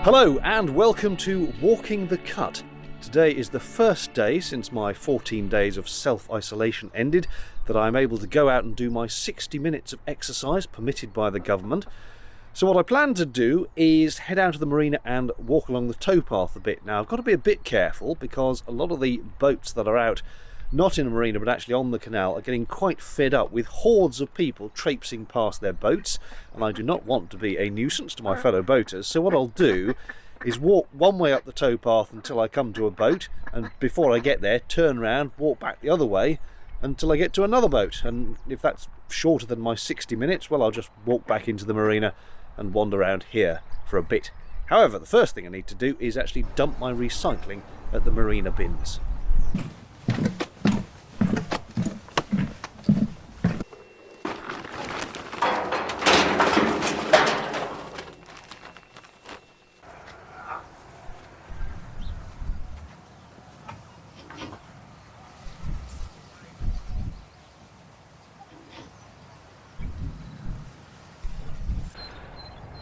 Hello and welcome to Walking the Cut. Today is the first day since my 14 days of self-isolation ended that I'm able to go out and do my 60 minutes of exercise permitted by the government. So what I plan to do is head out to the marina and walk along the towpath a bit. Now I've got to be a bit careful because a lot of the boats that are out, not in a marina but actually on the canal, are getting quite fed up with hordes of people traipsing past their boats, and I do not want to be a nuisance to my fellow boaters. So what I'll do is walk one way up the towpath until I come to a boat, and before I get there turn around, walk back the other way until I get to another boat. And if that's shorter than my 60 minutes, well, I'll just walk back into the marina and wander around here for a bit. However, the first thing I need to do is actually dump my recycling at the marina bins.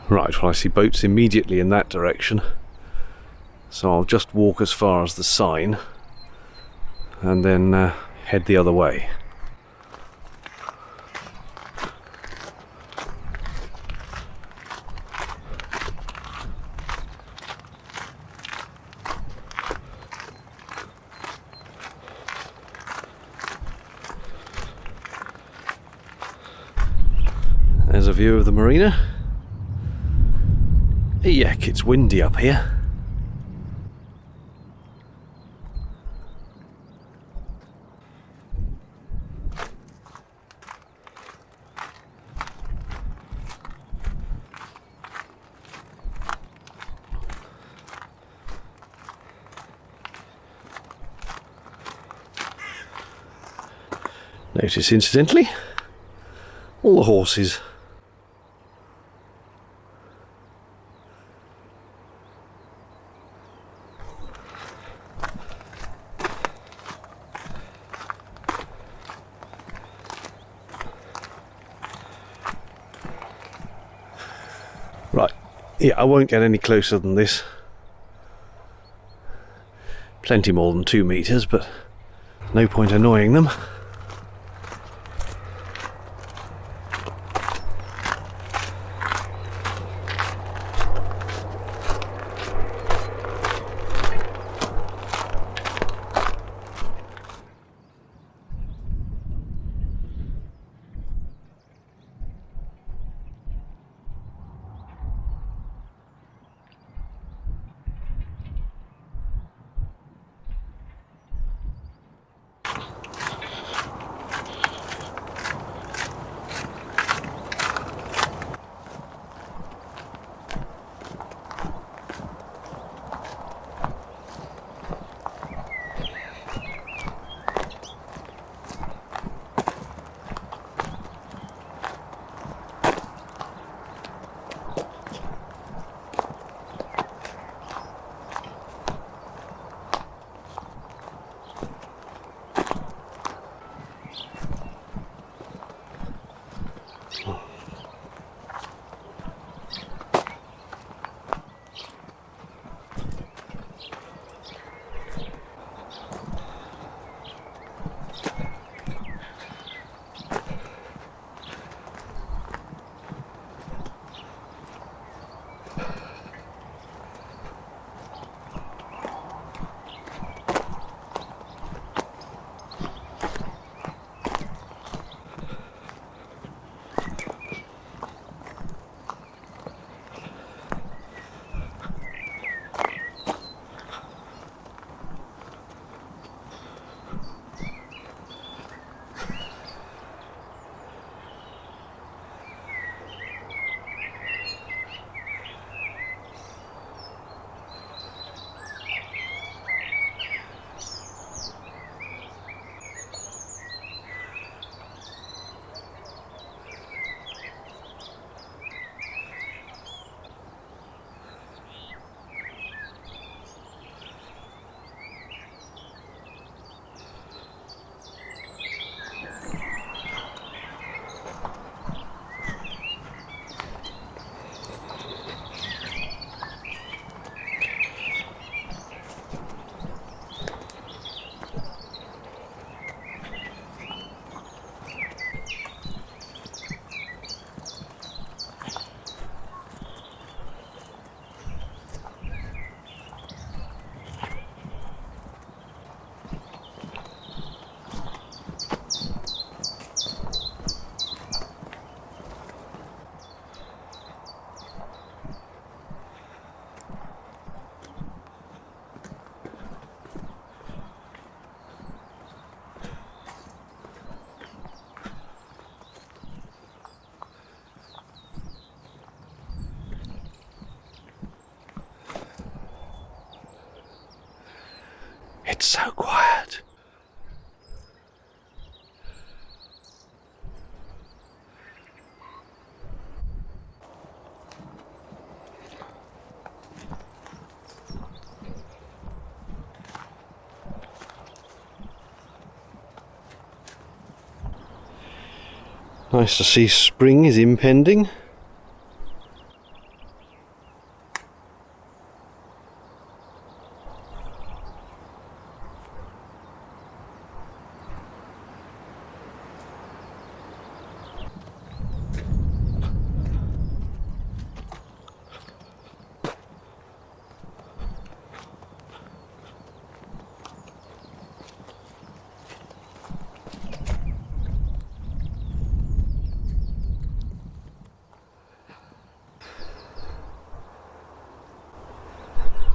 Right, well I see boats immediately in that direction, so I'll just walk as far as the sign and then head the other way. There's a view of the marina. Yuck, it's windy up here. Notice, incidentally, all the horses. Right, yeah, I won't get any closer than this. Plenty more than 2 meters, but no point annoying them. so quiet. Nice to see spring is impending.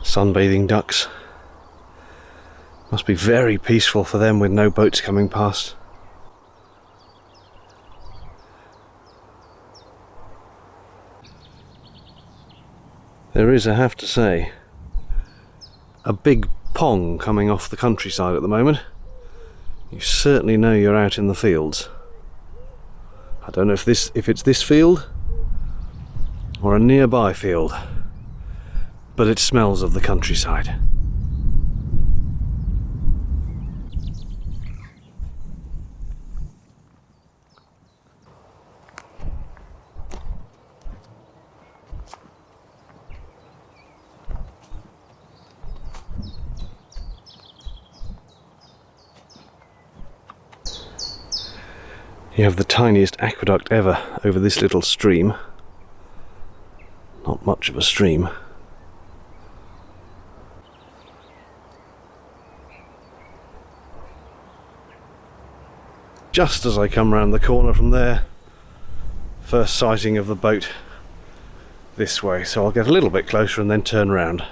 Sunbathing ducks. Must be very peaceful for them with no boats coming past. There is, I have to say, a big pong coming off the countryside at the moment. You certainly know you're out in the fields. I don't know if it's this field or a nearby field, but it smells of the countryside. You have the tiniest aqueduct ever over this little stream. Not much of a stream. Just as I come round the corner from there, first sighting of the boat this way, so I'll get a little bit closer and then turn round.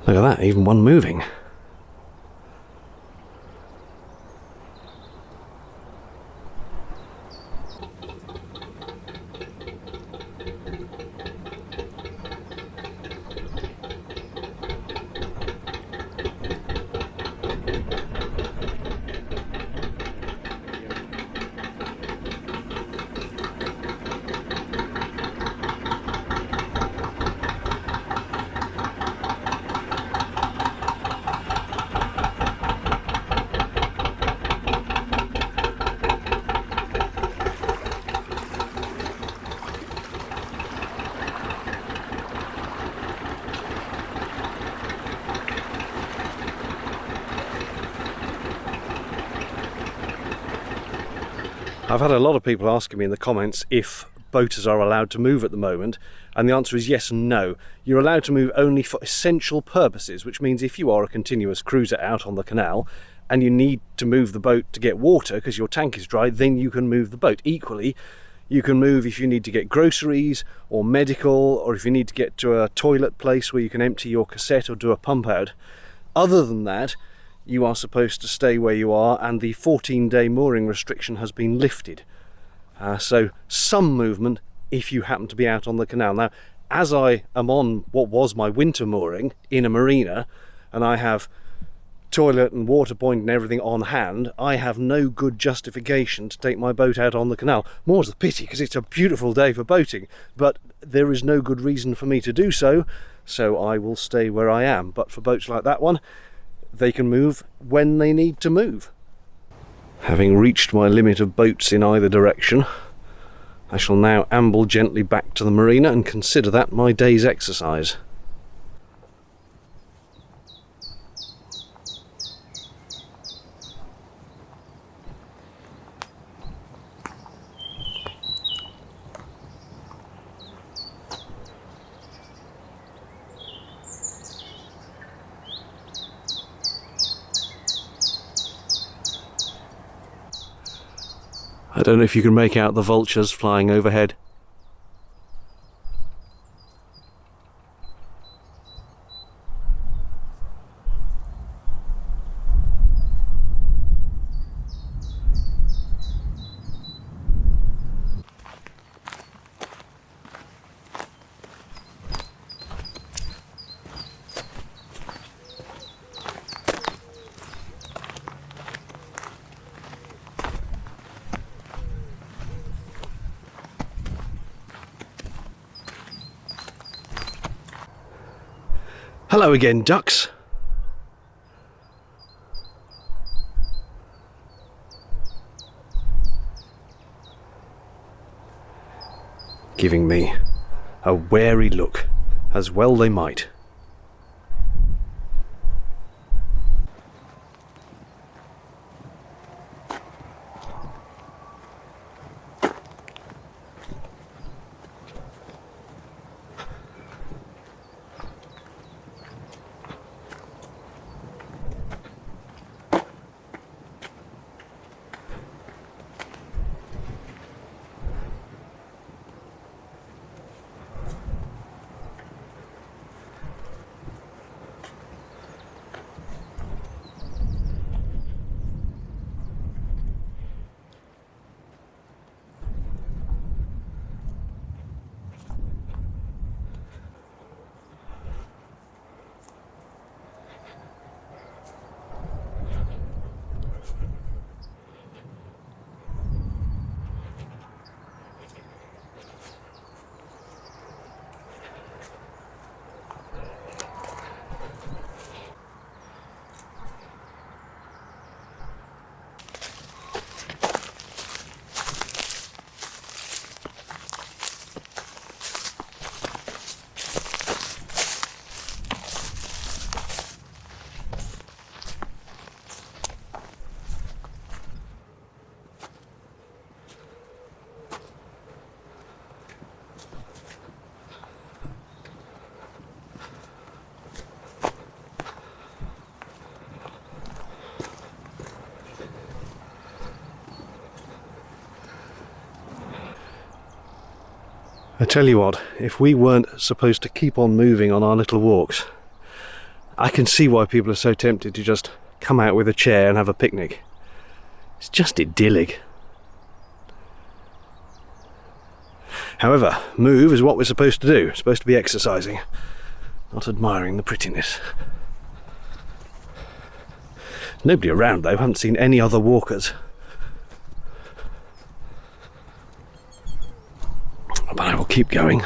Look at that, even one moving. I've had a lot of people asking me in the comments if boaters are allowed to move at the moment, and the answer is yes and no. You're allowed to move only for essential purposes, which means if you are a continuous cruiser out on the canal and you need to move the boat to get water because your tank is dry, then you can move the boat. Equally, you can move if you need to get groceries or medical, or if you need to get to a toilet place where you can empty your cassette or do a pump out. Other than that, you are supposed to stay where you are, and the 14-day mooring restriction has been lifted. So some movement if you happen to be out on the canal. Now, as I am on what was my winter mooring in a marina, and I have toilet and water point and everything on hand, I have no good justification to take my boat out on the canal. More's the pity, because it's a beautiful day for boating, but there is no good reason for me to do so, so I will stay where I am. But for boats like that one, they can move when they need to move. Having reached my limit of boats in either direction, I shall now amble gently back to the marina and consider that my day's exercise. I don't know if you can make out the vultures flying overhead. Hello again, ducks. Giving me a wary look, as well they might. I tell you what, if we weren't supposed to keep on moving on our little walks, I can see why people are so tempted to just come out with a chair and have a picnic. It's just idyllic. However, move is what we're supposed to do. We're supposed to be exercising, not admiring the prettiness. Nobody around though, I haven't seen any other walkers. But I will keep going.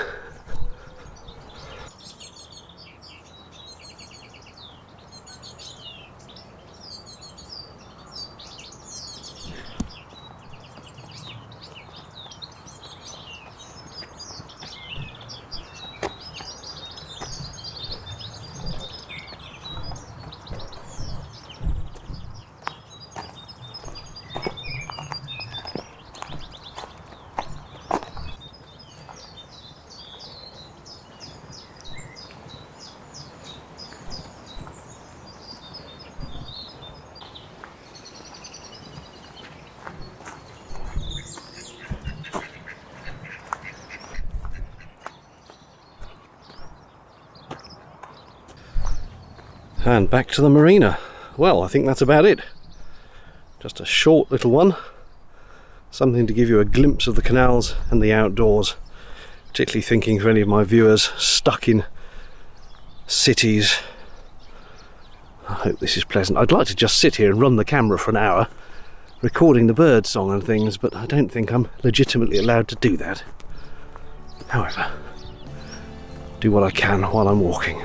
And back to the marina. Well, I think that's about it. Just a short little one. Something to give you a glimpse of the canals and the outdoors. Particularly thinking for any of my viewers stuck in cities. I hope this is pleasant. I'd like to just sit here and run the camera for an hour, recording the bird song and things, but I don't think I'm legitimately allowed to do that. However, do what I can while I'm walking.